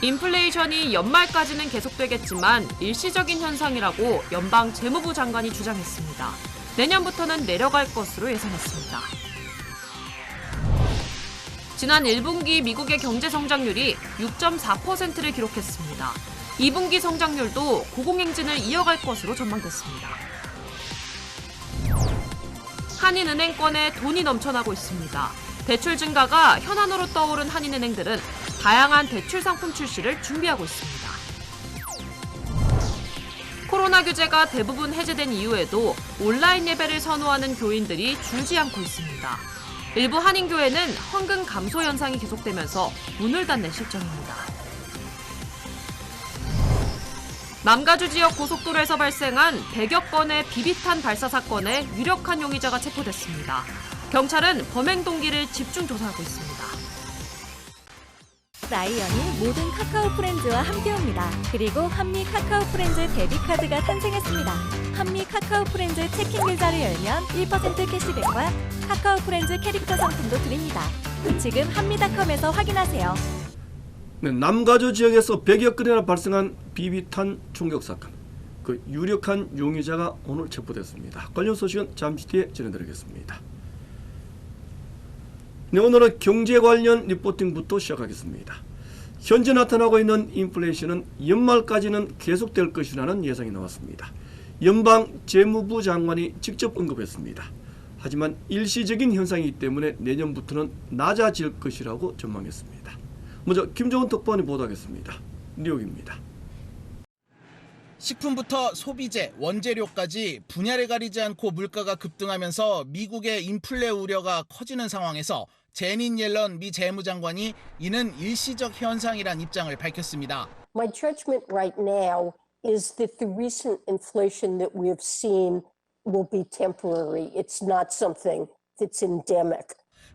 인플레이션이 연말까지는 계속되겠지만 일시적인 현상이라고 연방 재무부 장관이 주장했습니다. 내년부터는 내려갈 것으로 예상했습니다. 지난 1분기 미국의 경제 성장률이 6.4%를 기록했습니다. 2분기 성장률도 고공행진을 이어갈 것으로 전망됐습니다. 한인은행권에 돈이 넘쳐나고 있습니다. 대출 증가가 현안으로 떠오른 한인은행들은 다양한 대출 상품 출시를 준비하고 있습니다. 코로나 규제가 대부분 해제된 이후에도 온라인 예배를 선호하는 교인들이 줄지 않고 있습니다. 일부 한인교회는 헌금 감소 현상이 계속되면서 문을 닫는 실정입니다. 남가주 지역 고속도로에서 발생한 100여 건의 비비탄 발사 사건에 유력한 용의자가 체포됐습니다. 경찰은 범행 동기를 집중 조사하고 있습니다. 라이언이 모든 카카오 프렌즈와 함께옵니다. 그리고 한미 카카오 프렌즈 데뷔카드가 탄생했습니다. 한미 카카오 프렌즈 체킹 계좌를 열면 1% 캐시백과 카카오 프렌즈 캐릭터 상품도 드립니다. 지금 한미닷컴에서 확인하세요. 네, 남가주 지역에서 100여 건이나 발생한 비비탄 총격 사건. 그 유력한 용의자가 오늘 체포됐습니다. 관련 소식은 잠시 뒤에 전해드리겠습니다. 네, 오늘은 경제 관련 리포팅부터 시작하겠습니다. 현재 나타나고 있는 인플레이션은 연말까지는 계속될 것이라는 예상이 나왔습니다. 연방 재무부 장관이 직접 언급했습니다. 하지만 일시적인 현상이기 때문에 내년부터는 낮아질 것이라고 전망했습니다. 먼저 김종훈 특파원이 보도하겠습니다. 뉴욕입니다. 식품부터 소비재, 원재료까지 분야를 가리지 않고 물가가 급등하면서 미국의 인플레 우려가 커지는 상황에서 제닛 옐런 미 재무장관이 이는 일시적 현상이란 입장을 밝혔습니다. My judgment right now is that the recent inflation that we have seen will be temporary. It's not something that's endemic.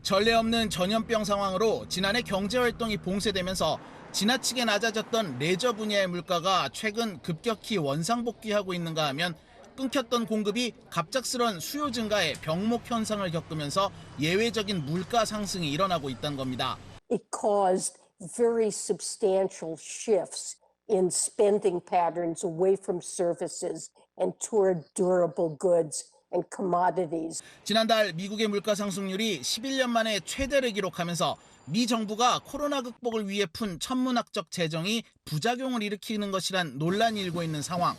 전례 없는 전염병 상황으로 지난해 경제활동이 봉쇄되면서 지나치게 낮아졌던 레저 분야의 물가가 최근 급격히 원상복귀하고 있는가 하면 끊겼던 공급이 갑작스런 수요 증가에 병목 현상을 겪으면서 예외적인 물가 상승이 일어나고 있다는 겁니다. It caused very substantial shifts in spending patterns away from services and toward durable goods and commodities. 지난달 미국의 물가 상승률이 11년 만에 최대를 기록하면서 미 정부가 코로나 극복을 위해 푼 천문학적 재정이 부작용을 일으키는 것이란 논란이 일고 있는 상황.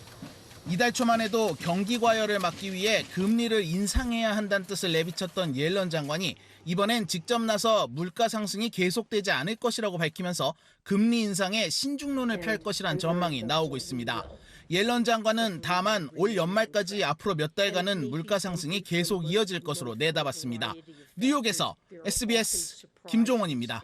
이달 초만 해도 경기 과열을 막기 위해 금리를 인상해야 한다는 뜻을 내비쳤던 옐런 장관이 이번엔 직접 나서 물가 상승이 계속되지 않을 것이라고 밝히면서 금리 인상에 신중론을 펼 것이란 전망이 나오고 있습니다. 옐런 장관은 다만 올 연말까지 앞으로 몇 달간은 물가 상승이 계속 이어질 것으로 내다봤습니다. 뉴욕에서 SBS 김종원입니다.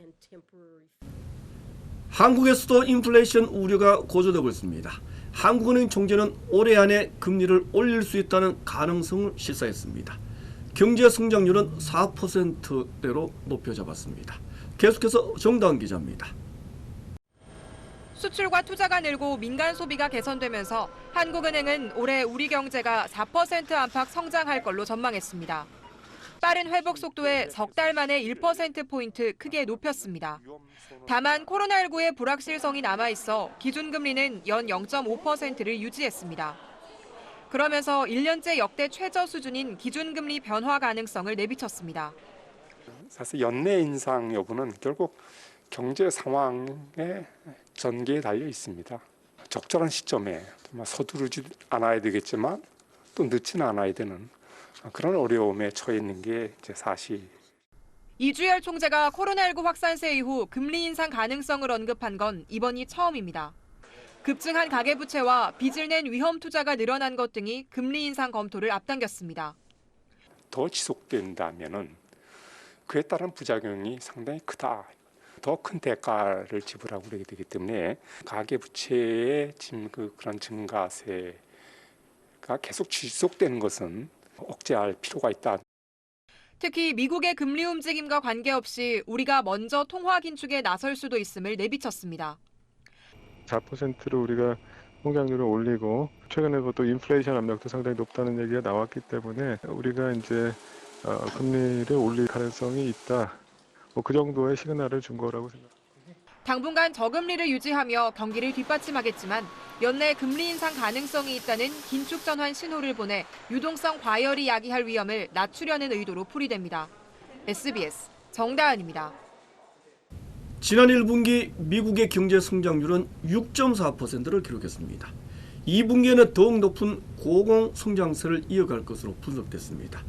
한국에서도 인플레이션 우려가 고조되고 있습니다. 한국은행 총재는 올해 안에 금리를 올릴 수 있다는 가능성을 시사했습니다. 경제 성장률은 4%대로 높여 잡았습니다. 계속해서 정다은 기자입니다. 수출과 투자가 늘고 민간 소비가 개선되면서 한국은행은 올해 우리 경제가 4% 안팎 성장할 걸로 전망했습니다. 빠른 회복 속도에 석 달 만에 1%포인트 크게 높였습니다. 다만 코로나19의 불확실성이 남아있어 기준금리는 연 0.5%를 유지했습니다. 그러면서 1년째 역대 최저 수준인 기준금리 변화 가능성을 내비쳤습니다. 사실 연내 인상 여부는 결국 경제 상황의 전개에 달려 있습니다. 적절한 시점에 서두르지 않아야 되겠지만 또 늦지는 않아야 되는 그런 어려움에 처해 있는 게 이제 사실. 이주열 총재가 코로나19 확산세 이후 금리 인상 가능성을 언급한 건 이번이 처음입니다. 급증한 가계부채와 빚을 낸 위험 투자가 늘어난 것 등이 금리 인상 검토를 앞당겼습니다. 더 지속된다면은 그에 따른 부작용이 상당히 크다. 더 큰 대가를 지불하고 그러게 되기 때문에 가계부채의 그런 증가세가 계속 지속되는 것은 억제할 필요가 있다. 특히 미국의 금리 움직임과 관계없이 우리가 먼저 통화 긴축에 나설 수도 있음을 내비쳤습니다. 4%로 우리가 성장률을 올리고 최근에도 또 인플레이션 압력도 상당히 높다는 얘기가 나왔기 때문에 우리가 이제 금리를 올릴 가능성이 있다. 그 정도의 시그널을 준 거라고 생각합니다. 당분간 저금리를 유지하며 경기를 뒷받침하겠지만 연내 금리 인상 가능성이 있다는 긴축 전환 신호를 보내 유동성 과열이 야기할 위험을 낮추려는 의도로 풀이됩니다. SBS 정다은입니다. 지난 1분기 미국의 경제 성장률은 6.4%를 기록했습니다. 2분기에는 더욱 높은 고공 성장세를 이어갈 것으로 분석됐습니다.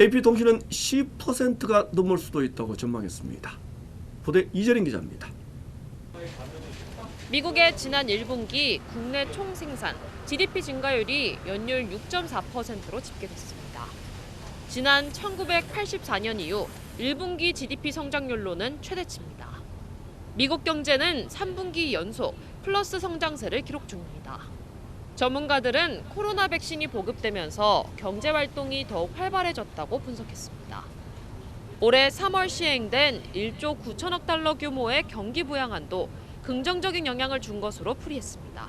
AP통신은 10%가 넘을 수도 있다고 전망했습니다. 보도에 이재린 기자입니다. 미국의 지난 1분기 국내 총생산 GDP 증가율이 연율 6.4%로 집계됐습니다. 지난 1984년 이후 1분기 GDP 성장률로는 최대치입니다. 미국 경제는 3분기 연속 플러스 성장세를 기록 중입니다. 전문가들은 코로나 백신이 보급되면서 경제 활동이 더욱 활발해졌다고 분석했습니다. 올해 3월 시행된 1조 9천억 달러 규모의 경기 부양안도 긍정적인 영향을 준 것으로 풀이했습니다.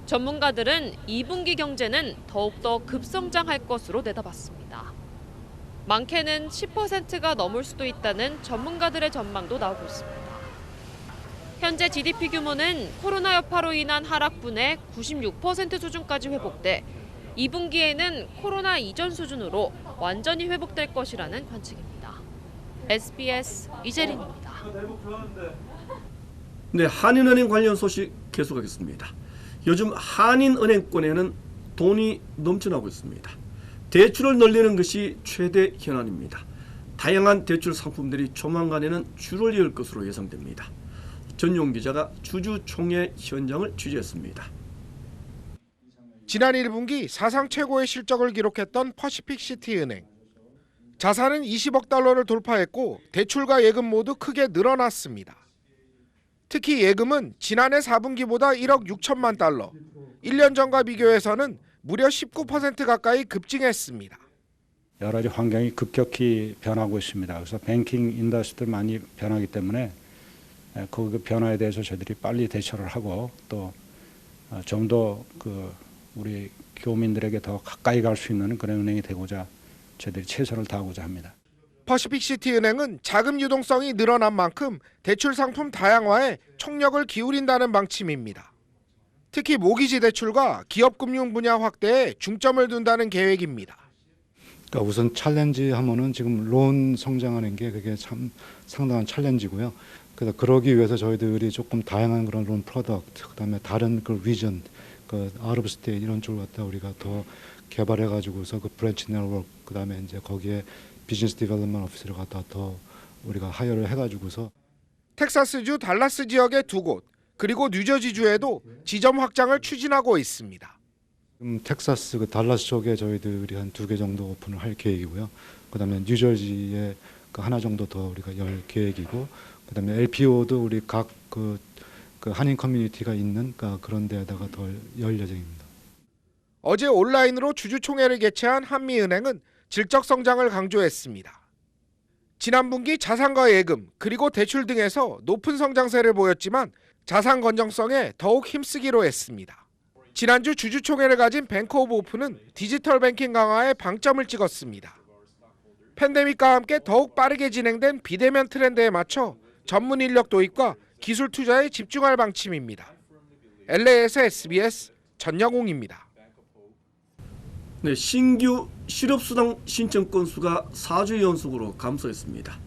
전문가들은 2분기 경제는 더욱더 급성장할 것으로 내다봤습니다. 많게는 10%가 넘을 수도 있다는 전문가들의 전망도 나오고 있습니다. 현재 GDP 규모는 코로나 여파로 인한 하락분의 96% 수준까지 회복돼 2분기에는 코로나 이전 수준으로 완전히 회복될 것이라는 관측입니다. SBS 이재린입니다. 네, 한인은행 관련 소식 계속하겠습니다. 요즘 한인은행권에는 돈이 넘쳐나고 있습니다. 대출을 늘리는 것이 최대 현안입니다. 다양한 대출 상품들이 조만간에는 줄을 이을 것으로 예상됩니다. 전용 기자가 주주총회 현장을 취재했습니다. 지난 1분기 사상 최고의 실적을 기록했던 퍼시픽시티은행. 자산은 20억 달러를 돌파했고 대출과 예금 모두 크게 늘어났습니다. 특히 예금은 지난해 4분기보다 1억 6천만 달러, 1년 전과 비교해서는 무려 19% 가까이 급증했습니다. 여러 가지 환경이 급격히 변하고 있습니다. 그래서 뱅킹 인더스트리 많이 변하기 때문에 그 변화에 대해서 저희들이 빨리 대처를 하고 또 좀 더 우리 교민들에게 더 가까이 갈 수 있는 그런 은행이 되고자 저희들이 최선을 다하고자 합니다. 퍼시픽시티은행은 자금 유동성이 늘어난 만큼 대출 상품 다양화에 총력을 기울인다는 방침입니다. 특히 모기지 대출과 기업금융 분야 확대에 중점을 둔다는 계획입니다. 그러니까 우선 챌린지 하면은 지금 론 성장하는 게 그게 참 상당한 챌린지고요. 그래서 그러기 위해서 저희들이 조금 다양한 그런 론 프로덕트, 그다음에 다른 그 비전, 그 아웃 오브 스테이트 이런 쪽을 갖다 우리가 더 개발해 가지고서 그 브랜치 네트워크, 그다음에 이제 거기에 비즈니스 디벨롭먼트 오피스를 갖다 더 우리가 하여를 해 가지고서 텍사스주 달라스 지역의 2곳, 그리고 뉴저지주에도 지점 확장을 추진하고 있습니다. 텍사스 그 달라스 쪽에 저희들이 한 2개 정도 오픈을 할 계획이고요. 그다음에 뉴저지에 그 하나 정도 더 우리가 열 계획이고, 그다음에 LPO도 우리 각 그 한인 커뮤니티가 있는 그런 데에다가 더 열 예정입니다. 어제 온라인으로 주주총회를 개최한 한미은행은 질적 성장을 강조했습니다. 지난 분기 자산과 예금 그리고 대출 등에서 높은 성장세를 보였지만 자산 건전성에 더욱 힘쓰기로 했습니다. 지난주 주주총회를 가진 뱅크 오브 오픈은 디지털 뱅킹 강화에 방점을 찍었습니다. 팬데믹과 함께 더욱 빠르게 진행된 비대면 트렌드에 맞춰 전문 인력 도입과 기술 투자에 집중할 방침입니다. LA에서 SBS 전영웅입니다. 네, 신규 실업수당 신청 건수가 4주 연속으로 감소했습니다.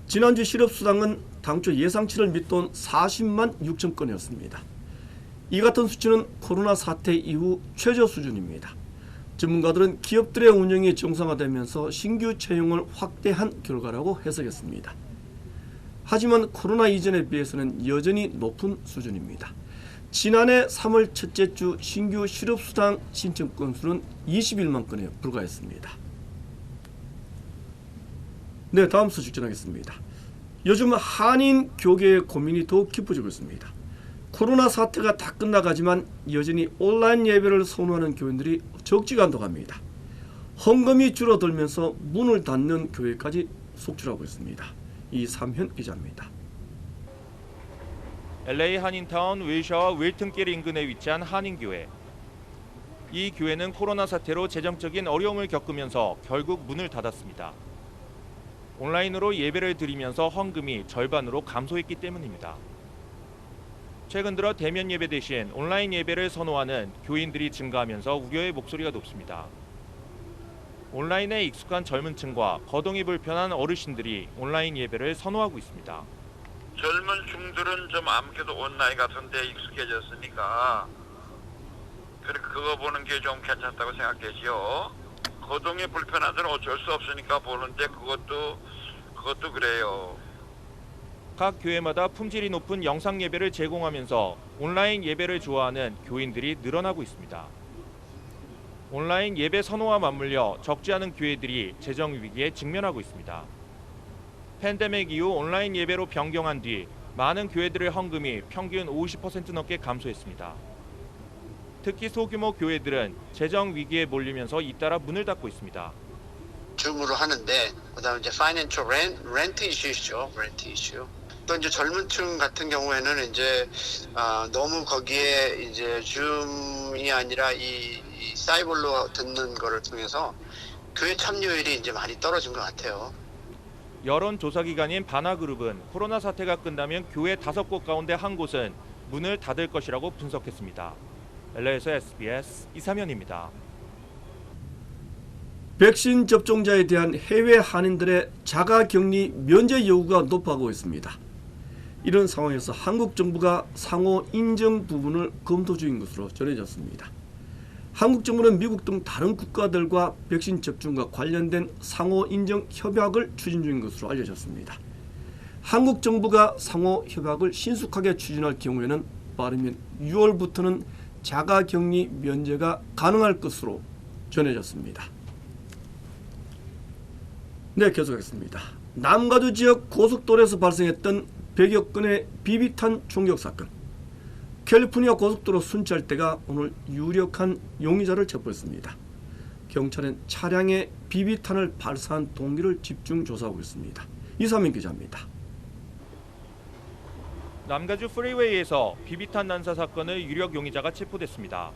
지난주 실업수당은 당초 예상치를 밑돈 40만 6천 건이었습니다. 이 같은 수치는 코로나 사태 이후 최저 수준입니다. 전문가들은 기업들의 운영이 정상화되면서 신규 채용을 확대한 결과라고 해석했습니다. 하지만 코로나 이전에 비해서는 여전히 높은 수준입니다. 지난해 3월 첫째 주 신규 실업수당 신청 건수는 21만 건에 불과했습니다. 네, 다음 소식 전하겠습니다. 요즘 한인 교계의 고민이 더욱 깊어지고 있습니다. 코로나 사태가 다 끝나가지만 여전히 온라인 예배를 선호하는 교인들이 적지가 않다고 합니다. 헌금이 줄어들면서 문을 닫는 교회까지 속출하고 있습니다. 이삼현 기자입니다. LA 한인타운 윌샤와 윌튼길 인근에 위치한 한인교회. 이 교회는 코로나 사태로 재정적인 어려움을 겪으면서 결국 문을 닫았습니다. 온라인으로 예배를 드리면서 헌금이 절반으로 감소했기 때문입니다. 최근 들어 대면 예배 대신 온라인 예배를 선호하는 교인들이 증가하면서 우려의 목소리가 높습니다. 온라인에 익숙한 젊은 층과 거동이 불편한 어르신들이 온라인 예배를 선호하고 있습니다. 젊은 층들은 좀 아무래도 온라인 같은 데 익숙해졌으니까 그거 보는 게 좀 괜찮다고 생각되지요. 거동이 불편한 데는 어쩔 수 없으니까 보는데 그것도 그래요. 각 교회마다 품질이 높은 영상 예배를 제공하면서 온라인 예배를 좋아하는 교인들이 늘어나고 있습니다. 온라인 예배 선호와 맞물려 적지 않은 교회들이 재정 위기에 직면하고 있습니다. 팬데믹 이후 온라인 예배로 변경한 뒤 많은 교회들의 헌금이 평균 50% 넘게 감소했습니다. 특히 소규모 교회들은 재정 위기에 몰리면서 잇따라 문을 닫고 있습니다. 줌으로 하는데 그다음에 이제 파이낸셜 렌트 이슈죠. 렌트 이슈. 또 이제 젊은층 같은 경우에는 이제 너무 거기에 이제 줌이 아니라 이 사이볼로 듣는 거를 통해서 교회 참여율이 이제 많이 떨어진 것 같아요. 여론조사기관인 바나그룹은 코로나 사태가 끝나면 교회 5곳 가운데 한 곳은 문을 닫을 것이라고 분석했습니다. LA에서 SBS 이사면입니다. 백신 접종자에 대한 해외 한인들의 자가격리 면제 요구가 높아가고 있습니다. 이런 상황에서 한국 정부가 상호 인정 부분을 검토 중인 것으로 전해졌습니다. 한국 정부는 미국 등 다른 국가들과 백신 접종과 관련된 상호 인정 협약을 추진 중인 것으로 알려졌습니다. 한국 정부가 상호 협약을 신속하게 추진할 경우에는 빠르면 6월부터는 자가격리 면제가 가능할 것으로 전해졌습니다. 네, 계속하겠습니다. 남가주 지역 고속도로에서 발생했던 100여 건의 비비탄 총격 사건. 캘리포니아 고속도로 순찰대가 오늘 유력한 용의자를 체포했습니다. 경찰은 차량에 비비탄을 발사한 동기를 집중 조사하고 있습니다. 이사민 기자입니다. 남가주 프리웨이에서 비비탄 난사 사건의 유력 용의자가 체포됐습니다.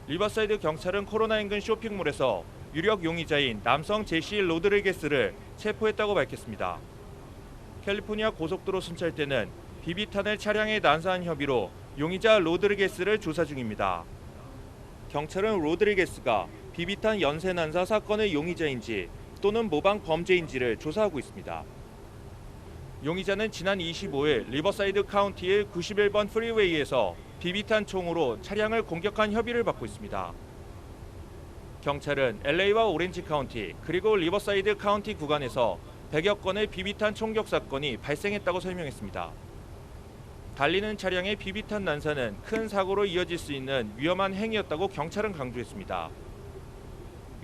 리버사이드 경찰은 코로나 인근 쇼핑몰에서 유력 용의자인 남성 제시 로드리게스를 체포했다고 밝혔습니다. 캘리포니아 고속도로 순찰대는 비비탄을 차량에 난사한 혐의로 용의자 로드리게스를 조사 중입니다. 경찰은 로드리게스가 비비탄 연쇄 난사 사건의 용의자인지 또는 모방 범죄인지를 조사하고 있습니다. 용의자는 지난 25일 리버사이드 카운티의 91번 프리웨이에서 비비탄 총으로 차량을 공격한 혐의를 받고 있습니다. 경찰은 LA와 오렌지 카운티 그리고 리버사이드 카운티 구간에서 100여 건의 비비탄 총격 사건이 발생했다고 설명했습니다. 달리는 차량의 비비탄 난사는 큰 사고로 이어질 수 있는 위험한 행위였다고 경찰은 강조했습니다.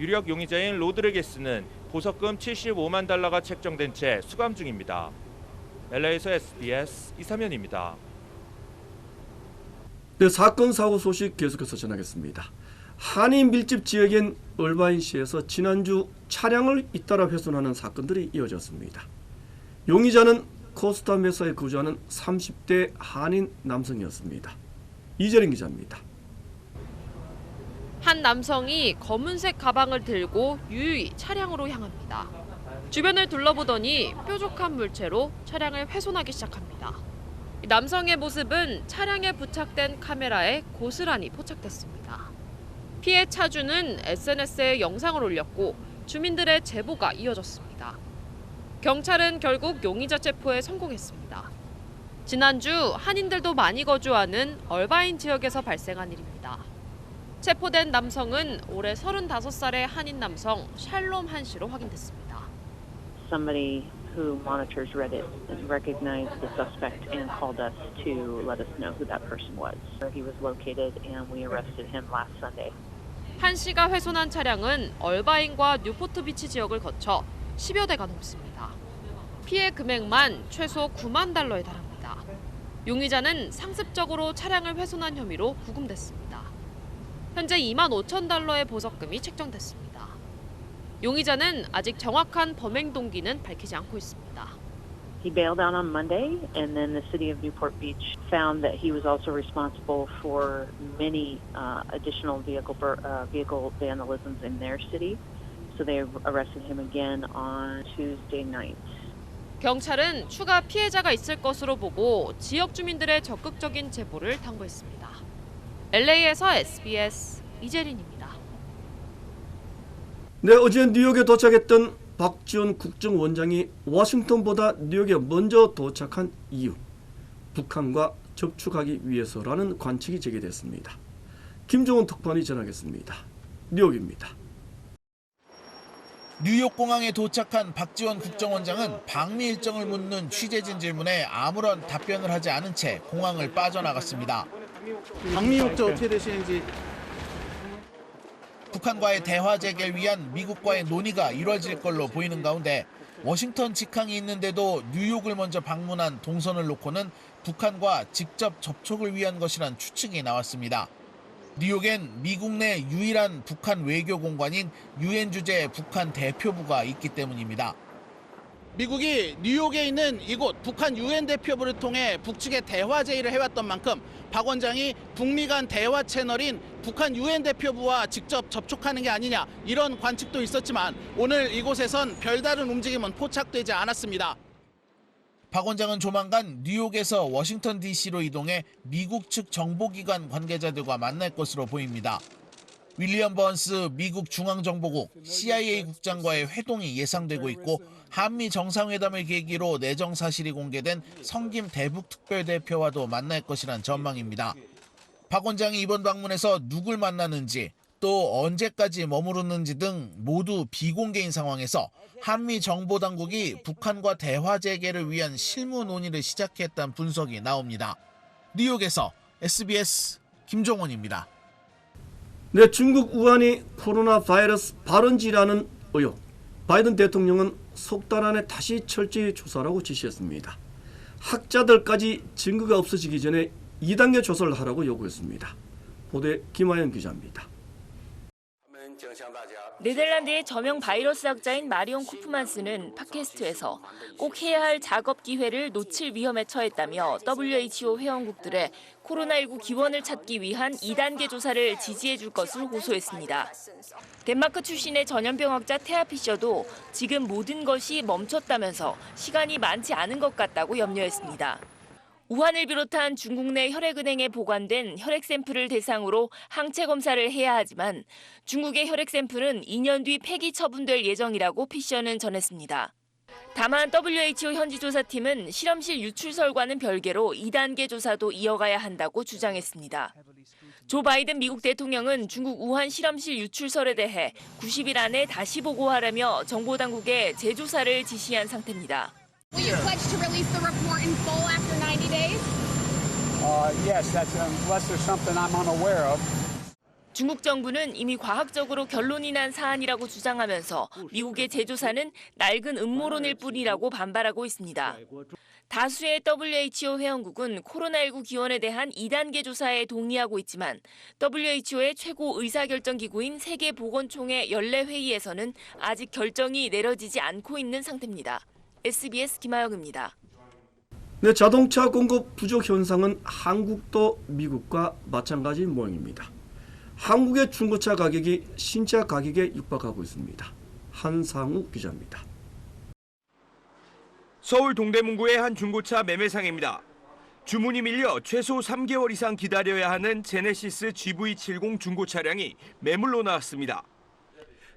유력 용의자인 로드리게스는 보석금 75만 달러가 책정된 채 수감 중입니다. LA에서 SBS 이사면입니다. 네, 사건 사고 소식 계속해서 전하겠습니다. 한인 밀집 지역인 얼바인시에서 지난주 차량을 잇따라 훼손하는 사건들이 이어졌습니다. 용의자는 코스타메사에 거주하는 30대 한인 남성이었습니다. 이재린 기자입니다. 한 남성이 검은색 가방을 들고 유유히 차량으로 향합니다. 주변을 둘러보더니 뾰족한 물체로 차량을 훼손하기 시작합니다. 남성의 모습은 차량에 부착된 카메라에 고스란히 포착됐습니다. 피해 차주는 SNS에 영상을 올렸고 주민들의 제보가 이어졌습니다. 경찰은 결국 용의자 체포에 성공했습니다. 지난주 한인들도 많이 거주하는 얼바인 지역에서 발생한 일입니다. 체포된 남성은 올해 35살의 한인 남성 샬롬 한 씨로 확인됐습니다. Somebody who monitors Reddit recognized the suspect and called us to let us know who that person was. He was located and we arrested him last Sunday. 한 씨가 훼손한 차량은 얼바인과 뉴포트 비치 지역을 거쳐 10여 대가 넘습니다. 피해 금액만 최소 9만 달러에 달합니다. 용의자는 상습적으로 차량을 훼손한 혐의로 구금됐습니다. 현재 2만 5천 달러의 보석금이 책정됐습니다. 용의자는 아직 정확한 범행 동기는 밝히지 않고 있습니다. He bailed out on Monday, and then the city of Newport Beach found that he was also responsible for many additional vehicle vandalisms in their city. So they arrested him again on Tuesday night. 경찰은 추가 피해자가 있을 것으로 보고 지역 주민들의 적극적인 제보를 당부했습니다. LA에서 SBS 이재린입니다. 네, 어제 뉴욕에 도착했던 박지원 국정원장이 워싱턴보다 뉴욕에 먼저 도착한 이유, 북한과 접촉하기 위해서라는 관측이 제기됐습니다. 김종훈 특파원이 전하겠습니다. 뉴욕입니다. 뉴욕 공항에 도착한 박지원 국정원장은 방미 일정을 묻는 취재진 질문에 아무런 답변을 하지 않은 채 공항을 빠져나갔습니다. 방미 목적 어떻게 되시는지. 북한과의 대화 재개를 위한 미국과의 논의가 이뤄질 걸로 보이는 가운데 워싱턴 직항이 있는데도 뉴욕을 먼저 방문한 동선을 놓고는 북한과 직접 접촉을 위한 것이란 추측이 나왔습니다. 뉴욕엔 미국 내 유일한 북한 외교 공관인 유엔 주재 북한 대표부가 있기 때문입니다. 미국이 뉴욕에 있는 이곳 북한 유엔 대표부를 통해 북측에 대화 제의를 해왔던 만큼 박 원장이 북미 간 대화 채널인 북한 유엔 대표부와 직접 접촉하는 게 아니냐 이런 관측도 있었지만 오늘 이곳에선 별다른 움직임은 포착되지 않았습니다. 박 원장은 조만간 뉴욕에서 워싱턴 DC로 이동해 미국 측 정보기관 관계자들과 만날 것으로 보입니다. 윌리엄 버언스 미국 중앙정보국 CIA 국장과의 회동이 예상되고 있고 한미 정상회담을 계기로 내정 사실이 공개된 성김 대북 특별대표와도 만날 것이란 전망입니다. 박 원장이 이번 방문에서 누굴 만나는지 또 언제까지 머무르는지 등 모두 비공개인 상황에서 한미 정보당국이 북한과 대화 재개를 위한 실무 논의를 시작했다는 분석이 나옵니다. 뉴욕에서 SBS 김종원입니다. 네, 중국 우한이 코로나 바이러스 발원지라는 의혹. 바이든 대통령은 석 달 안에 다시 철저히 조사라고 지시했습니다. 학자들까지 증거가 없어지기 전에 2단계 조사를 하라고 요구했습니다. 보도에 김하연 기자입니다. 네덜란드의 저명 바이러스 학자인 마리온 코프만스는 팟캐스트에서 꼭 해야 할 작업 기회를 놓칠 위험에 처했다며 WHO 회원국들의 코로나19 기원을 찾기 위한 2단계 조사를 지지해 줄 것을 호소했습니다. 덴마크 출신의 전염병학자 테아 피셔도 지금 모든 것이 멈췄다면서 시간이 많지 않은 것 같다고 염려했습니다. 우한을 비롯한 중국 내 혈액은행에 보관된 혈액 샘플을 대상으로 항체 검사를 해야 하지만 중국의 혈액 샘플은 2년 뒤 폐기 처분될 예정이라고 피셔는 전했습니다. 다만 WHO 현지조사팀은 실험실 유출설과는 별개로 2단계 조사도 이어가야 한다고 주장했습니다. 조 바이든 미국 대통령은 중국 우한 실험실 유출설에 대해 90일 안에 다시 보고하라며 정보당국에 재조사를 지시한 상태입니다. Will you pledge to release the report in full after 90 days? Yes, that's unless there's something I'm unaware of. 중국 정부는 이미 과학적으로 결론이 난 사안이라고 주장하면서 미국의 재조사는 낡은 음모론일 뿐이라고 반발하고 있습니다. 다수의 WHO 회원국은 코로나19 기원에 대한 2단계 조사에 동의하고 있지만 WHO의 최고 의사결정기구인 세계보건총회 연례회의에서는 아직 결정이 내려지지 않고 있는 상태입니다. SBS 김하영입니다. 네, 자동차 공급 부족 현상은 한국도 미국과 마찬가지 모양입니다. 한국의 중고차 가격이 신차 가격에 육박하고 있습니다. 한상우 기자입니다. 서울 동대문구의 한 중고차 매매상입니다. 주문이 밀려 최소 3개월 이상 기다려야 하는 제네시스 GV70 중고 차량이 매물로 나왔습니다.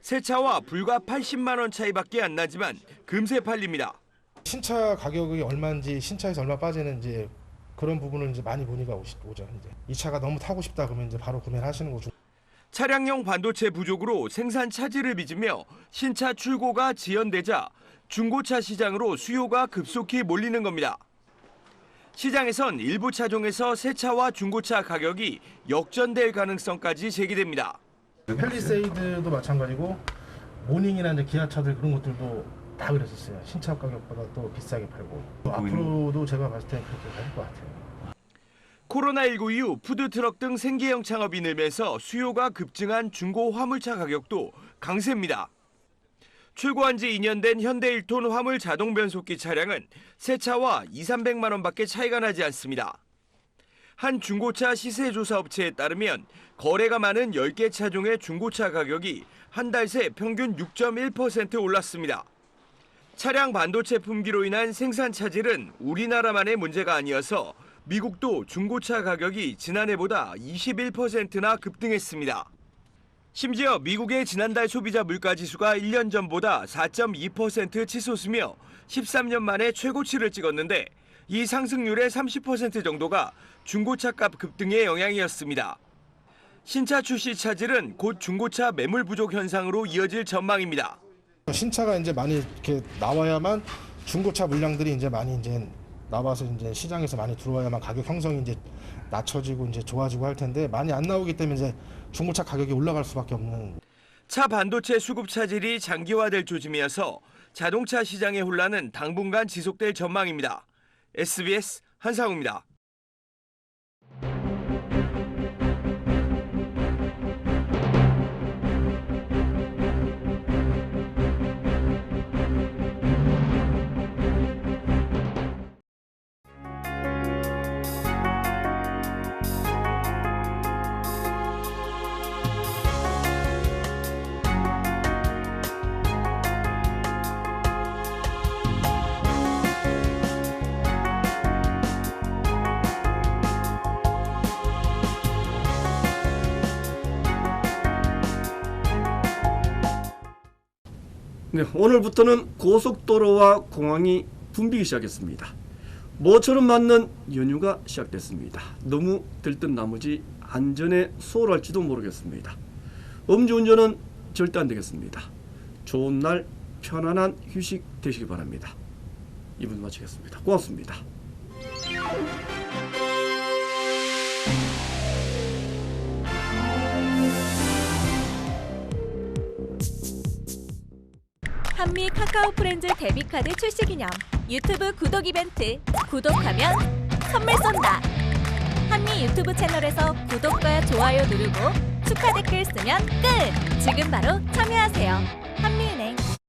새 차와 불과 80만 원 차이밖에 안 나지만 금세 팔립니다. 신차 가격이 얼마인지 신차에서 얼마 빠지는지 그런 부분을 이제 많이 문의가 오죠. 이제 이 차가 너무 타고 싶다 그러면 이제 바로 구매를 하시는 거죠. 차량용 반도체 부족으로 생산 차질을 빚으며 신차 출고가 지연되자 중고차 시장으로 수요가 급속히 몰리는 겁니다. 시장에선 일부 차종에서 새 차와 중고차 가격이 역전될 가능성까지 제기됩니다. 팰리세이드도 마찬가지고 모닝이나 이제 기아차들 그런 것들도 다 그랬었어요. 신차 가격보다 또 비싸게 팔고. 앞으로도 제가 봤을 때 그렇게 갈 것 같아요. 코로나19 이후 푸드트럭 등 생계형 창업이 늘면서 수요가 급증한 중고 화물차 가격도 강세입니다. 출고한 지 2년 된 현대 1톤 화물 자동 변속기 차량은 새 차와 200~300만 원밖에 차이가 나지 않습니다. 한 중고차 시세조사 업체에 따르면 거래가 많은 10개 차종의 중고차 가격이 한 달 새 평균 6.1% 올랐습니다. 차량 반도체 품귀로 인한 생산 차질은 우리나라만의 문제가 아니어서 미국도 중고차 가격이 지난해보다 21%나 급등했습니다. 심지어 미국의 지난달 소비자 물가지수가 1년 전보다 4.2% 치솟으며 13년 만에 최고치를 찍었는데 이 상승률의 30% 정도가 중고차값 급등의 영향이었습니다. 신차 출시 차질은 곧 중고차 매물 부족 현상으로 이어질 전망입니다. 신차가 이제 많이 이렇게 나와야만 중고차 물량들이 이제 많이 이제 나와서 이제 시장에서 많이 들어와야만 가격 형성이 이제 낮춰지고 이제 좋아지고 할 텐데 많이 안 나오기 때문에 이제 중고차 가격이 올라갈 수밖에 없는. 차 반도체 수급 차질이 장기화될 조짐이어서 자동차 시장의 혼란은 당분간 지속될 전망입니다. SBS 한상우입니다. 네, 오늘부터는 고속도로와 공항이 붐비기 시작했습니다. 모처럼 맞는 연휴가 시작됐습니다. 너무 들뜬 나머지 안전에 소홀할지도 모르겠습니다. 음주운전은 절대 안 되겠습니다. 좋은 날 편안한 휴식 되시기 바랍니다. 이분 마치겠습니다. 고맙습니다. 한미 카카오 프렌즈 데뷔카드 출시 기념 유튜브 구독 이벤트. 구독하면 선물 쏜다. 한미 유튜브 채널에서 구독과 좋아요 누르고 축하 댓글 쓰면 끝! 지금 바로 참여하세요. 한미은행